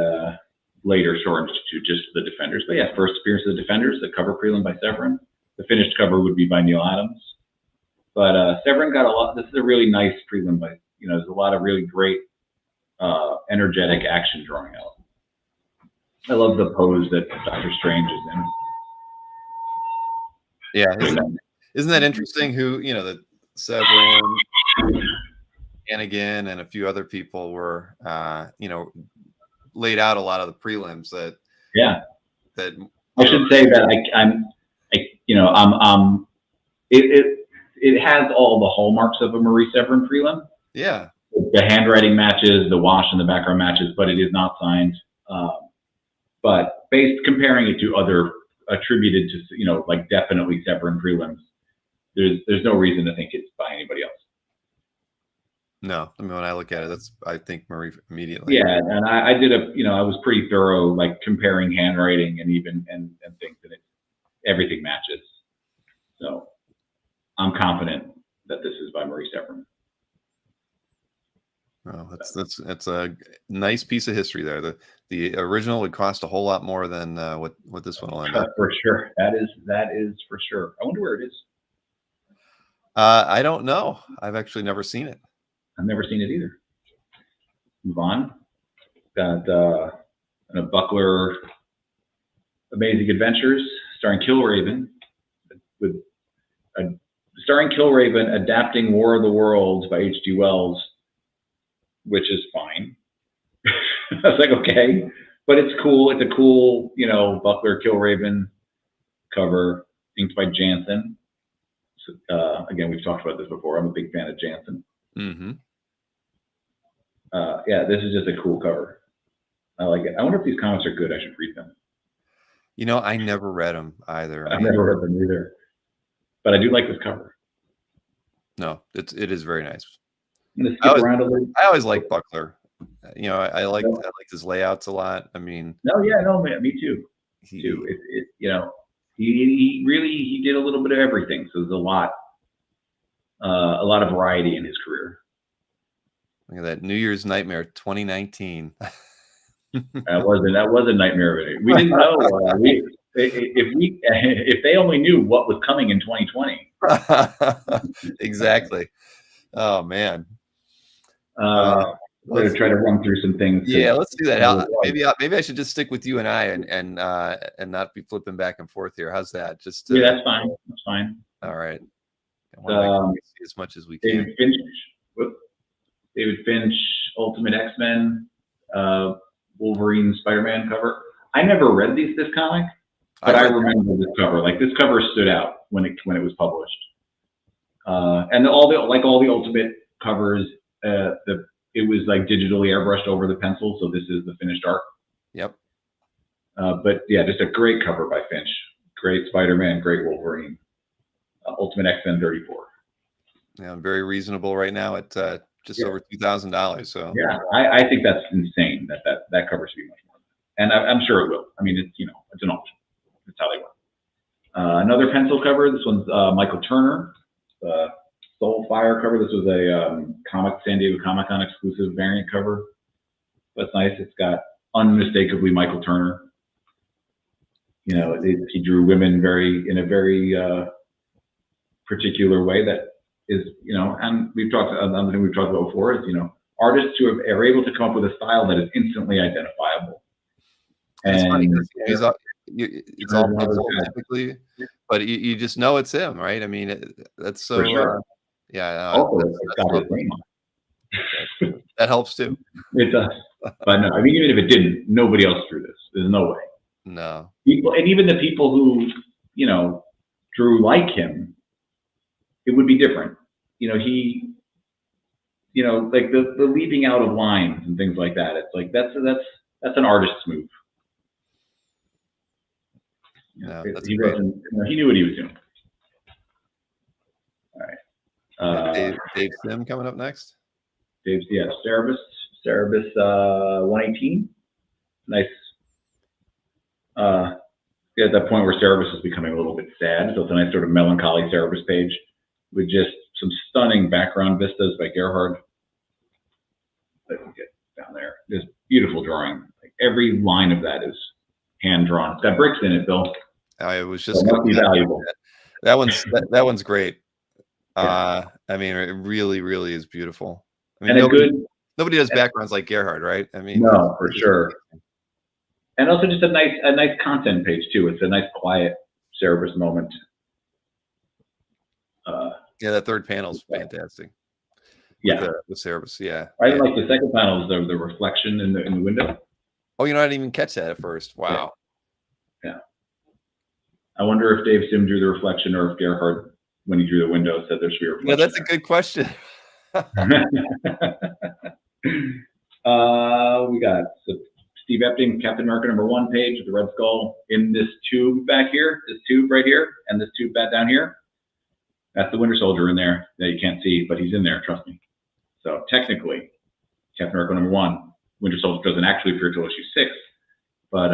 later shortened to just the Defenders. But yeah, first appearance of the Defenders, the cover prelim by Severin. The finished cover would be by Neil Adams. But Severin got a lot. This is a really nice prelim by, there's a lot of really great, energetic action drawing out. I love the pose that Doctor Strange is in. Yeah, isn't that interesting? Who the Severin, Hannigan, and a few other people were, laid out a lot of the prelims that I should say that it has all the hallmarks of a Maurice Severin prelim. Yeah. The handwriting matches, the wash and the background matches, but it is not signed. But comparing it to other attributed to, like definitely Severin prelims, there's no reason to think it's by anybody else. No, I mean, when I look at it, I think Marie immediately. Yeah, and I did I was pretty thorough, like comparing handwriting and things, and everything matches. So I'm confident that this is by Maurice Severin. Oh, that's a nice piece of history there. The original would cost a whole lot more than what this one will end up. For sure, that is for sure. I wonder where it is. I don't know. I've actually never seen it. I've never seen it either. Move on. Got a Buckler Amazing Adventures starring Killraven, starring Killraven adapting War of the Worlds by H.G. Wells, which is fine. I was like, okay, but it's cool. It's a cool, Buckler Killraven cover, inked by Jansen. So, again, we've talked about this before. I'm a big fan of Jansen. Mm-hmm. Yeah, this is just a cool cover. I like it. I wonder if these comics are good. I should read them. I never read them either. I've never read them either, but I do like this cover. No, it is very nice. I'm gonna skip around a little. I always like Buckler. I like his layouts a lot. I mean, man, me too. He did a little bit of everything. So there's a lot of variety in his career. Look at that New Year's Nightmare 2019. That was a nightmare. We didn't know. If they only knew what was coming in 2020. Exactly. Oh man. I'm going to try to run through some things. Yeah, let's do that. Maybe I should just stick with you and I and not be flipping back and forth here. How's that? Just that's fine. That's fine. All right. I want to see as much as we can. David Finch, Ultimate X-Men, Wolverine, Spider-Man cover. I never read this comic, but I remember this cover. Like this cover stood out when it was published. And all the Ultimate covers, it was like digitally airbrushed over the pencil, so this is the finished art. Yep. But yeah, just a great cover by Finch. Great Spider-Man, great Wolverine. Ultimate X-Men 34. Yeah, very reasonable right now at just over $2,000. So yeah, I think that's insane. That cover should be much more, and I'm sure it will. I mean, it's it's an auction. That's how they work. Another pencil cover. This one's Michael Turner, Soulfire cover. This was a San Diego Comic-Con exclusive variant cover. That's nice. It's got unmistakably Michael Turner. He drew women in a very particular way that is, and we've talked another thing we've talked about before is, artists who are able to come up with a style that is instantly identifiable. And it's funny because it's all typically, but you just know it's him, right? I mean, that's so. Sure. That helps too. It does, but no, I mean, even if it didn't, nobody else drew this. There's no way. No. People, and even the people who drew like him, it would be different. He, like the leaving out of lines and things like that. It's like that's an artist's move. No, he knew what he was doing. All right. Dave Sim coming up next. Cerebus 118. Nice. At that point where Cerebus is becoming a little bit sad, so it's a nice sort of melancholy Cerebus page with just some stunning background vistas by Gerhard. Let me get down there. Just beautiful drawing. Like every line of that is hand drawn. It's got bricks in it, Bill. I was just so be valuable. That one's great. Yeah. I mean, it really, really is beautiful. I mean, nobody does backgrounds like Gerhard, right? I mean, no, for sure. And also just a nice content page too. It's a nice quiet Cerebus moment. Yeah, that third panel is fantastic. Yeah, with Cerebus. Yeah, I like the second panel is the reflection in the window. Oh, you know, I didn't even catch that at first. Wow. Yeah. I wonder if Dave Sim drew the reflection, or if Gerhard, when he drew the window, said there should be a reflection. Yeah, that's a good question. We got Steve Epting, Captain America #1 page with the Red Skull in this tube back here, this tube right here, and this tube back down here. That's the Winter Soldier in there that you can't see, but he's in there, trust me. So technically, Captain America #1, Winter Soldier doesn't actually appear till issue 6, but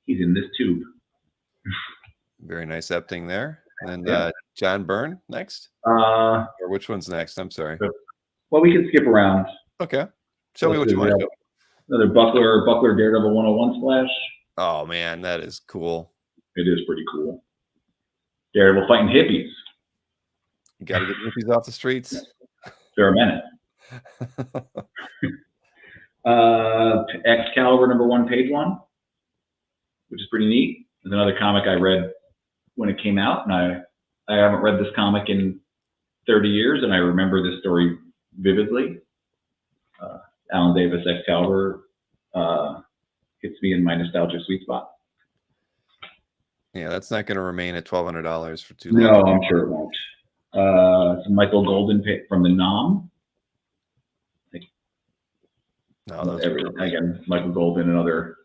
he's in this tube. Very nice Epting there. And Yeah. John Byrne next? Or which one's next? I'm sorry. Well, we can skip around. Okay. Show me what you want to show. Another Buckler Daredevil 101 splash. Oh, man, that is cool. It is pretty cool. Daredevil fighting hippies. You got to get hippies off the streets. Fair minute. Excalibur #1 page 1, which is pretty neat. It's another comic I read when it came out, and I haven't read this comic in 30 years, and I remember this story vividly. Alan Davis Excalibur hits me in my nostalgia sweet spot. Yeah, that's not going to remain at $1,200 for too long. No, I'm sure it won't. It's Michael Golden from the Nom. No, again, Michael Golden, another,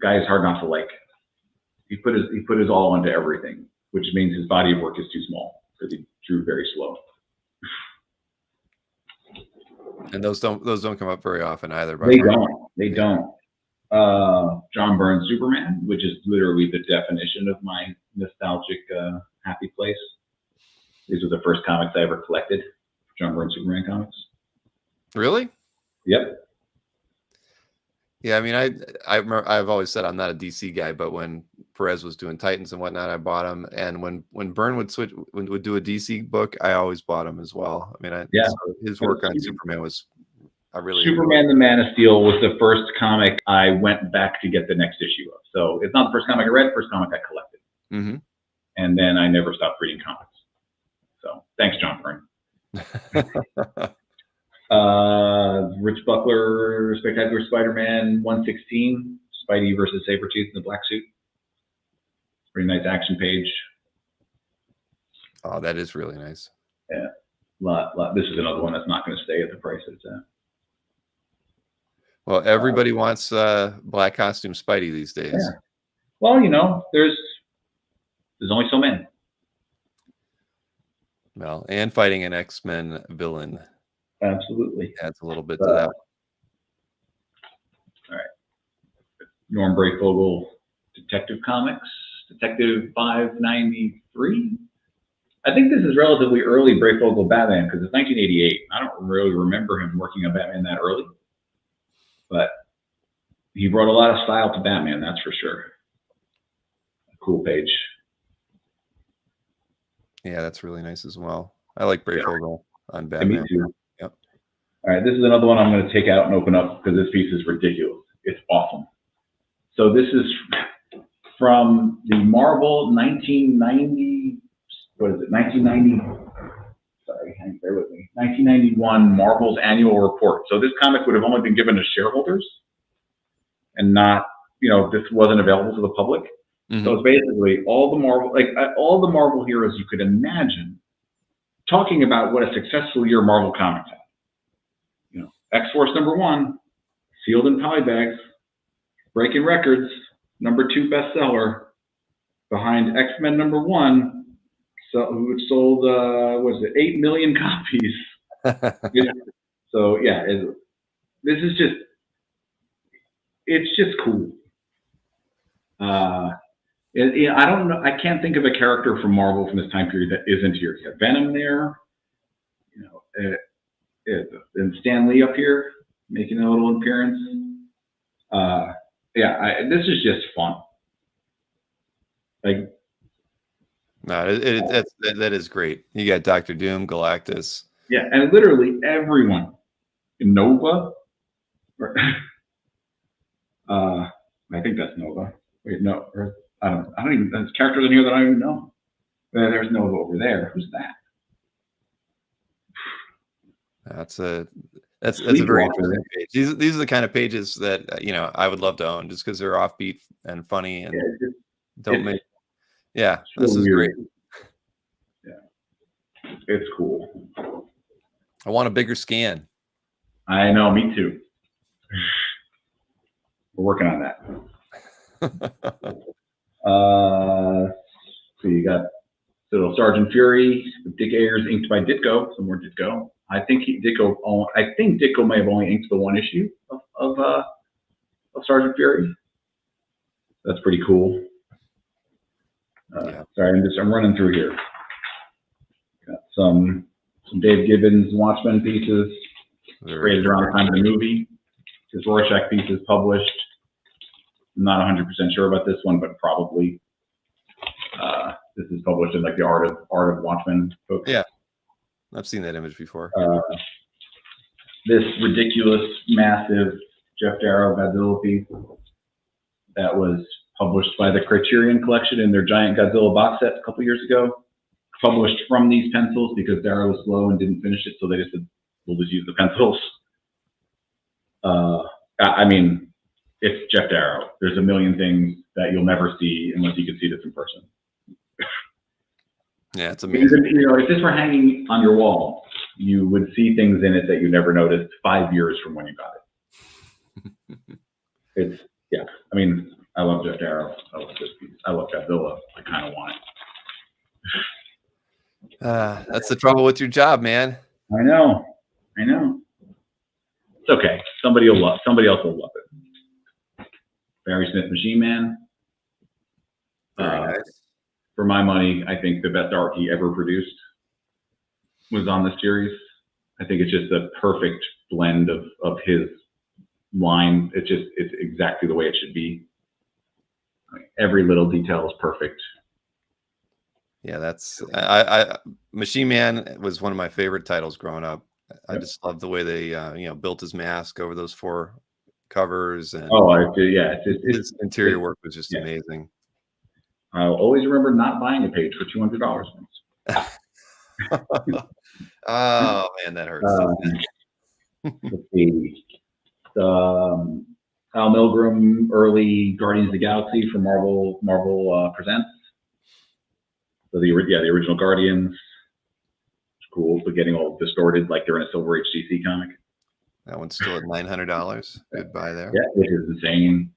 guy is hard not to like. He put his all into everything, which means his body of work is too small because he drew very slow. And those don't come up very often either. They don't. John Byrne's Superman, which is literally the definition of my nostalgic happy place. These were the first comics I ever collected, John Byrne Superman comics. Really? Yep. Yeah, I mean, I've always said I'm not a DC guy, but when Perez was doing Titans and whatnot, I bought them. And when Byrne would do a DC book, I always bought them as well. I mean, so his work on Superman was, Superman the Man of Steel was the first comic I went back to get the next issue of. So it's not the first comic I read, first comic I collected. Mm-hmm. And then I never stopped reading comics. So thanks, John Byrne. Rich Buckler, Spectacular Spider-Man 116, Spidey versus Sabretooth in the black suit. Pretty nice action page. Oh, that is really nice. Yeah. This is another one that's not going to stay at the price it's at. Well, everybody wants black costume Spidey these days. Yeah. Well, there's only so many. Well, and fighting an X-Men villain. Absolutely. Adds a little bit to that. All right. Norm Brayfogle, Detective Comics, Detective 593. I think this is relatively early Brayfogle Batman because it's 1988. I don't really remember him working on Batman that early. But he brought a lot of style to Batman, that's for sure. Cool page. Yeah, that's really nice as well. I like Brayfogle on Batman. Me too. Yep. All right, this is another one I'm going to take out and open up because this piece is ridiculous. It's awesome. So this is from the Marvel 1990, what is it, 1990, sorry, bear with me, 1991 Marvel's annual report. So this comic would have only been given to shareholders and not, this wasn't available to the public. Mm-hmm. So it's basically all the Marvel heroes you could imagine talking about what a successful year Marvel Comics had. X-Force #1, sealed in polybags, breaking records, #2 bestseller, behind X-Men #1, which sold 8 million copies. So yeah, this is just, it's just cool. I don't know. I can't think of a character from Marvel from this time period that isn't here. You have Venom there, and Stan Lee up here making a little appearance. This is just fun. Like, no, that is great. You got Dr. Doom, Galactus. Yeah, and literally everyone. Nova. I think that's Nova. Wait, no, I don't even. There's characters in here that I don't even know. There's Nova over there. Who's that? That's a very interesting page. These are the kind of pages that you know I would love to own, just because they're offbeat and funny and don't make. Yeah, this is great. Yeah, it's cool. I want a bigger scan. I know, me too. We're working on that. So you got little Sergeant Fury, Dick Ayers inked by Ditko. Some more Ditko. I think Ditko may have only inked the one issue of Sergeant Fury. That's pretty cool. Sorry, I'm running through here. Got some Dave Gibbons Watchmen pieces created around the time of the movie. His Rorschach piece is published. I'm not 100% sure about this one, but probably. This is published in like the Art of Watchmen book. Yeah, I've seen that image before. This ridiculous, massive Jeff Darrow Godzilla piece that was published by the Criterion Collection in their giant Godzilla box set a couple years ago. Published from these pencils because Darrow was slow and didn't finish it, so they just said, we'll just use the pencils. I mean, it's Jeff Darrow. There's a million things that you'll never see unless you can see this in person. Yeah, it's amazing. You know, if this were hanging on your wall, you would see things in it that you never noticed 5 years from when you got it. I mean, I love Jeff Darrow. I love this piece. I love Godzilla. I kind of want it. That's the trouble with your job, man. I know. It's okay. Somebody else will love it. Barry Smith Machine Man. Very nice. For my money, I think the best art he ever produced was on this series. I think it's just a perfect blend of his line. It's exactly the way it should be. I mean, every little detail is perfect. Yeah, that's Machine Man was one of my favorite titles growing up. I just love the way they built his mask over those 4 covers, and his interior work was just amazing. I'll always remember not buying a page for $200 once. Oh man, that hurts. Let's see. Al Milgrom early Guardians of the Galaxy from Marvel Presents. So the original Guardians. It's cool, but getting all distorted like they're in a Silver HTC comic. That one's still at $900. Goodbye there. Yeah, which is insane.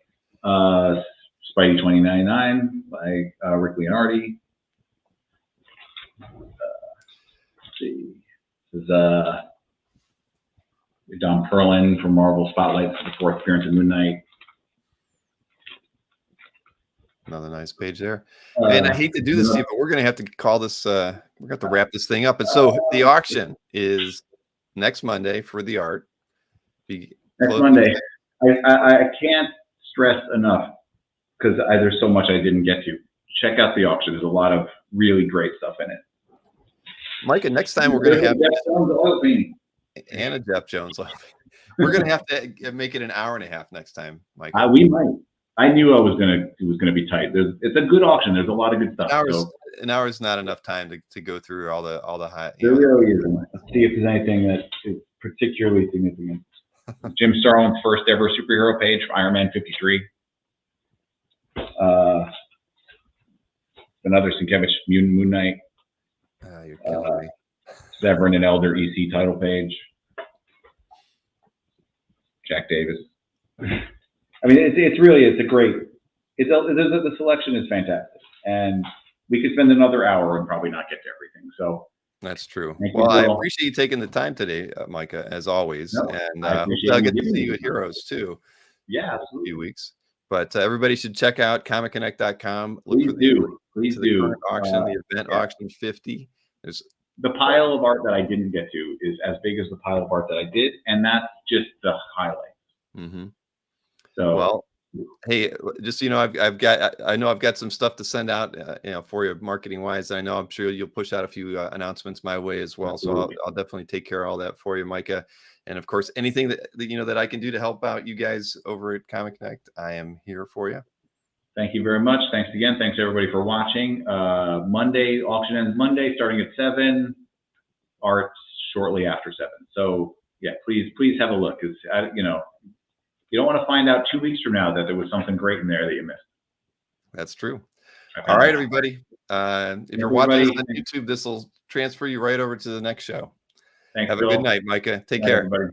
Spidey 2099 by Rick Leonardi. Let's see. This is Don Perlin from Marvel Spotlight for the 4th appearance of Moon Knight. Another nice page there. And I hate to do this to you, but we're going to have to call this, we're going to have to wrap this thing up. And so the auction is next Monday for the art. Next Monday. I can't stress enough, because there's so much I didn't get to. Check out the auction. There's a lot of really great stuff in it. Micah, next time we're going to have and a Jeff Jones. We're going to have to make it an hour and a half next time, Micah. We might. I knew it was gonna be tight. It's a good auction. There's a lot of good stuff. An hour is not enough time to go through all the high. There really isn't. Let's see if there's anything that is particularly significant. Jim Starlin's first ever superhero page for Iron Man 53. Another Sienkiewicz Moon Knight. You're killing me. Severin and Elder EC title page. Jack Davis. I mean, it's a great. The selection is fantastic, and we could spend another hour and probably not get to everything. So that's true. Well, I appreciate you taking the time today, Micah, as always, and I'll get to see you at Heroes too. Yeah, in a few weeks. But everybody should check out ComicConnect.com. Please do. The auction, the event auction 50. There's the pile of art that I didn't get to is as big as the pile of art that I did, and that's just the highlight. Mm-hmm. So well, hey, just I've got some stuff to send out, for you marketing wise. I'm sure you'll push out a few announcements my way as well. Absolutely. So I'll definitely take care of all that for you, Micah. And of course, anything that that I can do to help out you guys over at ComicConnect, I am here for you. Thank you very much. Thanks again. Thanks everybody for watching. Monday, auction ends Monday, starting at 7. Art shortly after 7. So yeah, please have a look. Because you know, you don't want to find out 2 weeks from now that there was something great in there that you missed. That's true. All right, everybody. If you're watching this on YouTube, this will transfer you right over to the next show. Thanks, Have Bill. a good night, Micah. Take Good night, care. everybody.